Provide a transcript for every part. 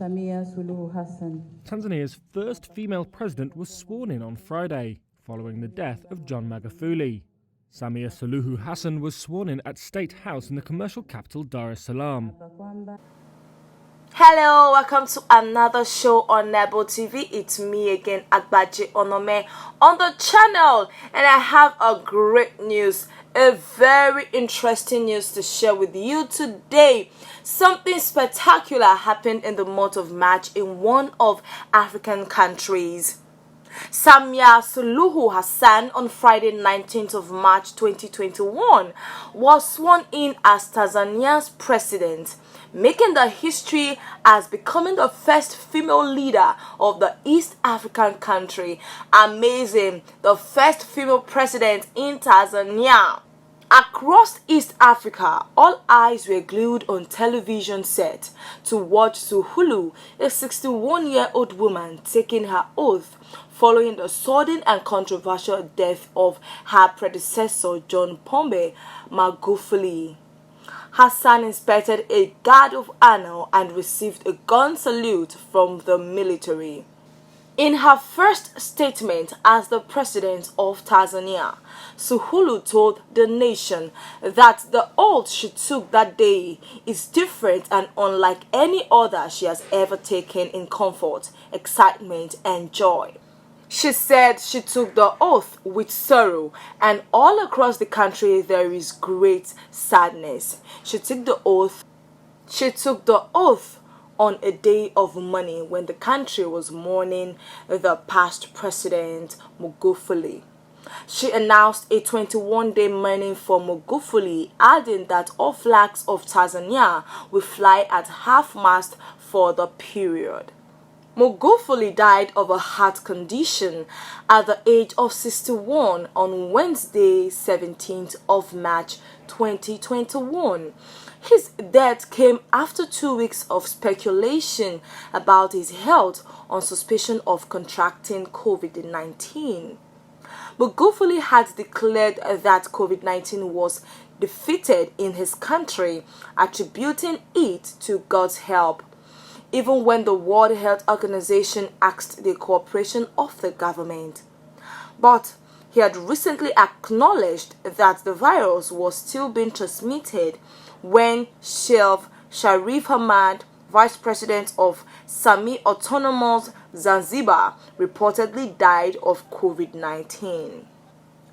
Tanzania's first female president was sworn in on Friday, following the death of John Magufuli. Samia Suluhu Hassan was sworn in at State House in the commercial capital Dar es Salaam. Hello, welcome to another show on Nebo TV. It's me again, Agbaje Onome, on the channel, and I have a great news, a very interesting news to share with you today. Something spectacular happened in the month of March in one of African countries. Samia Suluhu Hassan on Friday 19th of March 2021 was sworn in as Tanzania's president, making the history as becoming the first female leader of the East African country. Amazing, the first female president in Tanzania. Across East Africa, all eyes were glued on television set to watch Suluhu, a 61-year-old woman, taking her oath following the sudden and controversial death of her predecessor John Pombe Magufuli. Hassan inspected a guard of honor and received a gun salute from the military. In her first statement as the president of Tanzania, Suluhu told the nation that the oath she took that day is different and unlike any other she has ever taken in comfort, excitement, and joy. She said she took the oath with sorrow, and all across the country there is great sadness. She took the oath on a day of mourning when the country was mourning the past president Magufuli. She announced a 21-day mourning for Magufuli, adding that all flags of Tanzania will fly at half-mast for the period. Magufuli died of a heart condition at the age of 61 on Wednesday, 17th of March 2021. His death came after 2 weeks of speculation about his health on suspicion of contracting COVID-19. Magufuli had declared that COVID-19 was defeated in his country, attributing it to God's help, even when the World Health Organization asked the cooperation of the government. But he had recently acknowledged that the virus was still being transmitted when Sheikh Sharif Hamad, vice president of Sami Autonomous Zanzibar, reportedly died of COVID-19.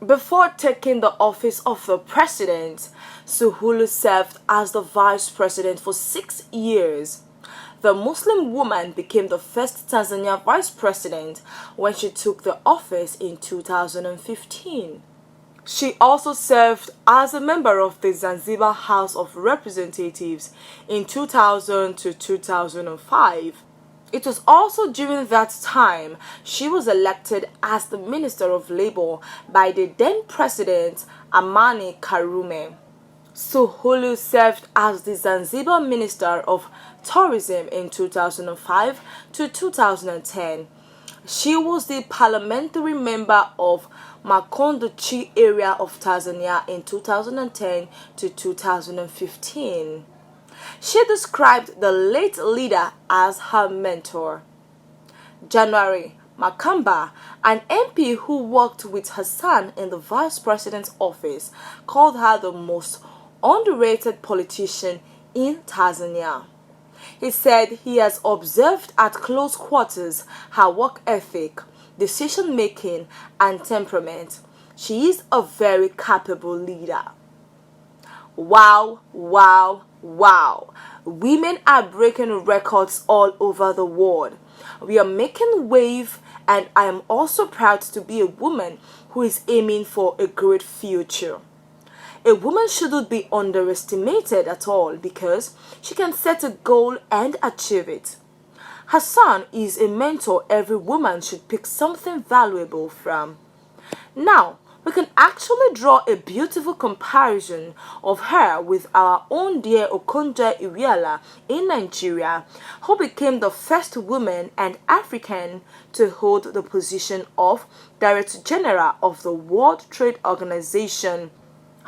Before taking the office of the president, Suluhu served as the vice president for 6 years. The Muslim woman became the first Tanzania vice president when she took the office in 2015. She also served as a member of the Zanzibar House of Representatives in 2000 to 2005. It was also during that time she was elected as the Minister of Labour by the then President Amani Karume. Suluhu served as the Zanzibar Minister of Tourism in 2005 to 2010. She was the parliamentary member of Makunduchi area of Tanzania in 2010 to 2015. She described the late leader as her mentor. January Makamba, an MP who worked with Hassan in the vice president's office, called her the most underrated politician in Tanzania. He said he has observed at close quarters her work ethic, decision-making, and temperament. She is a very capable leader. Wow, wow, wow. Women are breaking records all over the world. We are making wave, and I am also proud to be a woman who is aiming for a great future. A woman shouldn't be underestimated at all because she can set a goal and achieve it. Hassan is a mentor every woman should pick something valuable from. Now, we can actually draw a beautiful comparison of her with our own dear Okonjo-Iweala in Nigeria, who became the first woman and African to hold the position of Director General of the World Trade Organization.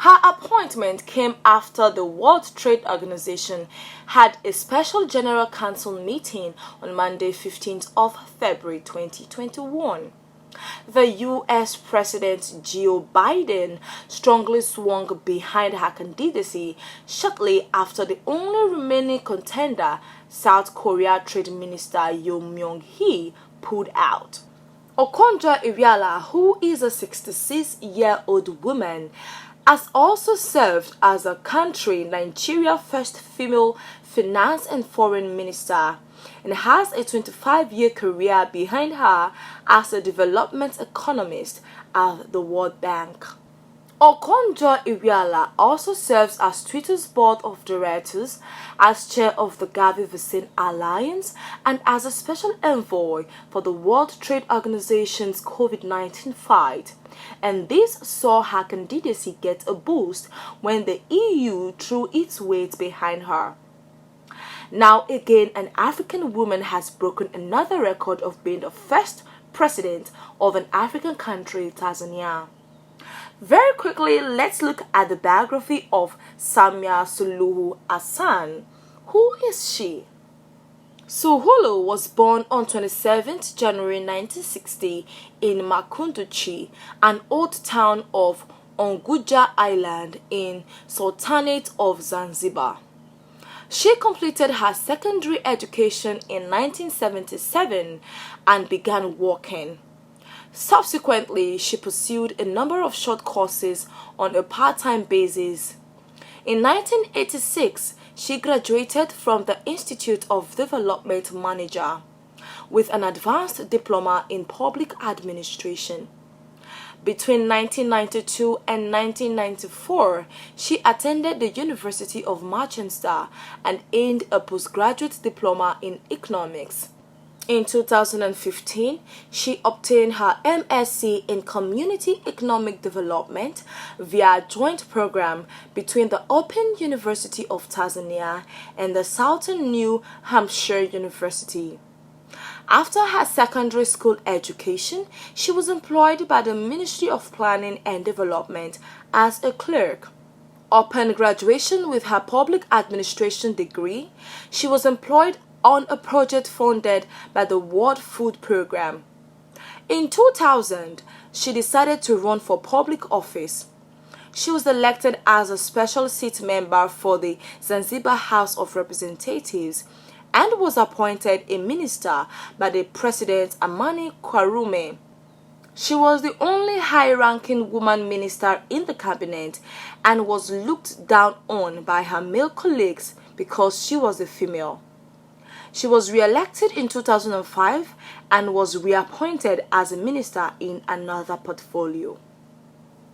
Her appointment came after the World Trade Organization had a special General Council meeting on Monday, 15th of February 2021. The US President Joe Biden strongly swung behind her candidacy shortly after the only remaining contender, South Korea Trade Minister Yo Myung-hee, pulled out. Okonjo-Iweala, who is a 66-year-old woman, has also served as the country Nigeria's first female finance and foreign minister and has a 25-year career behind her as a development economist at the World Bank. Okonjo-Iweala also serves as Twitter's board of directors, as chair of the Gavi-Vicente Alliance, and as a special envoy for the World Trade Organization's COVID-19 fight. And this saw her candidacy get a boost when the EU threw its weight behind her. Now again, an African woman has broken another record of being the first president of an African country, Tanzania. Very quickly, let's look at the biography of Samia Suluhu Hassan. Who is she? Suluhu was born on 27th January 1960 in Makunduchi, an old town of Unguja Island in Sultanate of Zanzibar. She completed her secondary education in 1977 and began working. Subsequently, she pursued a number of short courses on a part-time basis. In 1986, she graduated from the Institute of Development Manager with an advanced diploma in public administration. Between 1992 and 1994, she attended the University of Manchester and earned a postgraduate diploma in economics. In 2015, she obtained her MSc in Community Economic Development via a joint program between the Open University of Tanzania and the Southern New Hampshire University. After her secondary school education, she was employed by the Ministry of Planning and Development as a clerk. Upon graduation with her public administration degree, she was employed on a project funded by the World Food Programme. In 2000, she decided to run for public office. She was elected as a special seat member for the Zanzibar House of Representatives and was appointed a minister by the President Amani Karume. She was the only high-ranking woman minister in the cabinet and was looked down on by her male colleagues because she was a female. She was re-elected in 2005 and was reappointed as a minister in another portfolio.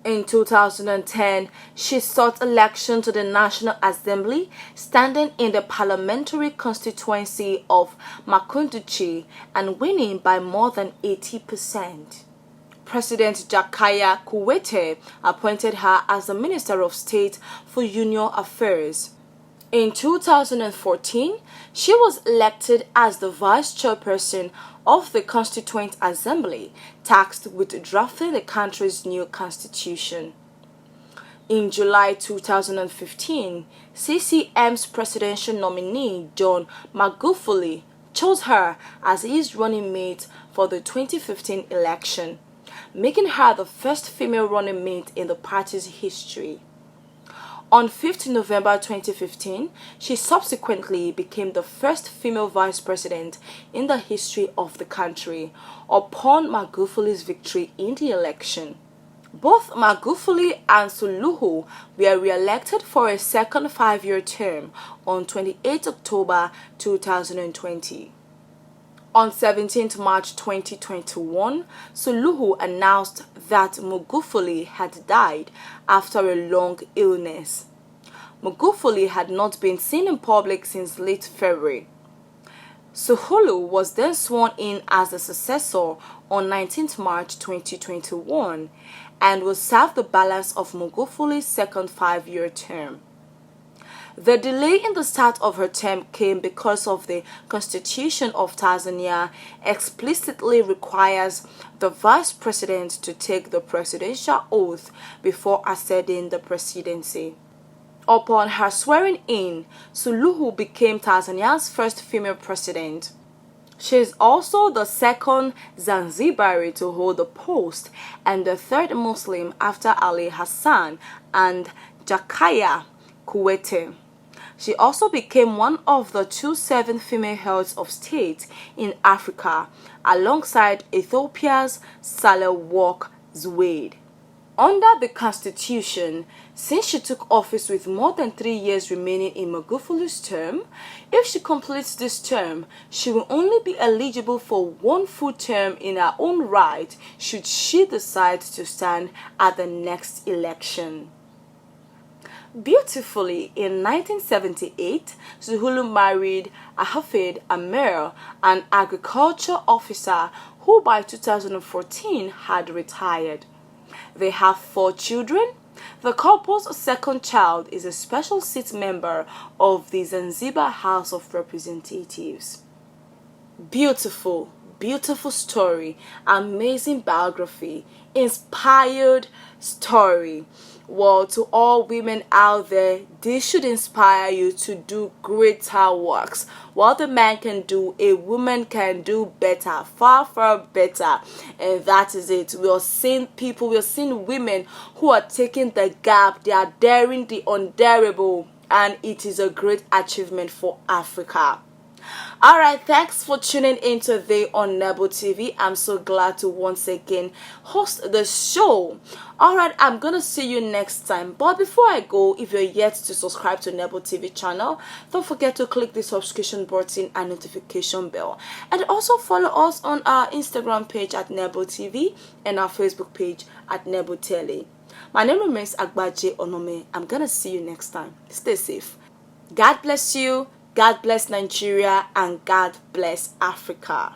In 2010, she sought election to the National Assembly, standing in the parliamentary constituency of Makunduchi and winning by more than 80%. President Jakaya Kikwete appointed her as the Minister of State for Union Affairs. In 2014, she was elected as the vice chairperson of the Constituent Assembly, tasked with drafting the country's new constitution. In July 2015, CCM's presidential nominee John Magufuli chose her as his running mate for the 2015 election, making her the first female running mate in the party's history. On 5th November 2015, she subsequently became the first female vice president in the history of the country upon Magufuli's victory in the election. Both Magufuli and Suluhu were re-elected for a second 5-year term on 28 October 2020. On 17 March 2021, Suluhu announced that Magufuli had died after a long illness. Magufuli had not been seen in public since late February. Suluhu was then sworn in as the successor on 19 March 2021 and will serve the balance of Magufuli's second 5-year term. The delay in the start of her term came because of the Constitution of Tanzania explicitly requires the vice president to take the presidential oath before ascending the presidency. Upon her swearing in, Suluhu became Tanzania's first female president. She is also the second Zanzibari to hold the post and the third Muslim after Ali Hassan and Jakaya Kikwete. She also became one of the 27 female heads of state in Africa, alongside Ethiopia's Sahle-Work Zewde. Under the constitution, since she took office with more than 3 years remaining in Magufuli's term, if she completes this term, she will only be eligible for one full term in her own right should she decide to stand at the next election. Beautifully, in 1978, Zuhulu married Ahafed Amir, an agriculture officer who by 2014 had retired. They have 4 children. The couple's second child is a special seat member of the Zanzibar House of Representatives. Beautiful, beautiful story, amazing biography, inspired story. Well, to all women out there, this should inspire you to do greater works. What the man can do, a woman can do better, far, far better. And that is it. We are seeing people, we are seeing women who are taking the gap, they are daring the undareable, and it is a great achievement for Africa. Alright, thanks for tuning in today on Nebo TV. I'm so glad to once again host the show. Alright, I'm gonna see you next time. But before I go, if you're yet to subscribe to Nebo TV channel, don't forget to click the subscription button and notification bell. And also follow us on our Instagram page at Nebo TV and our Facebook page at Nebo Tele. My name remains Agbaje Onome. I'm gonna see you next time. Stay safe. God bless you. God bless Nigeria, and God bless Africa.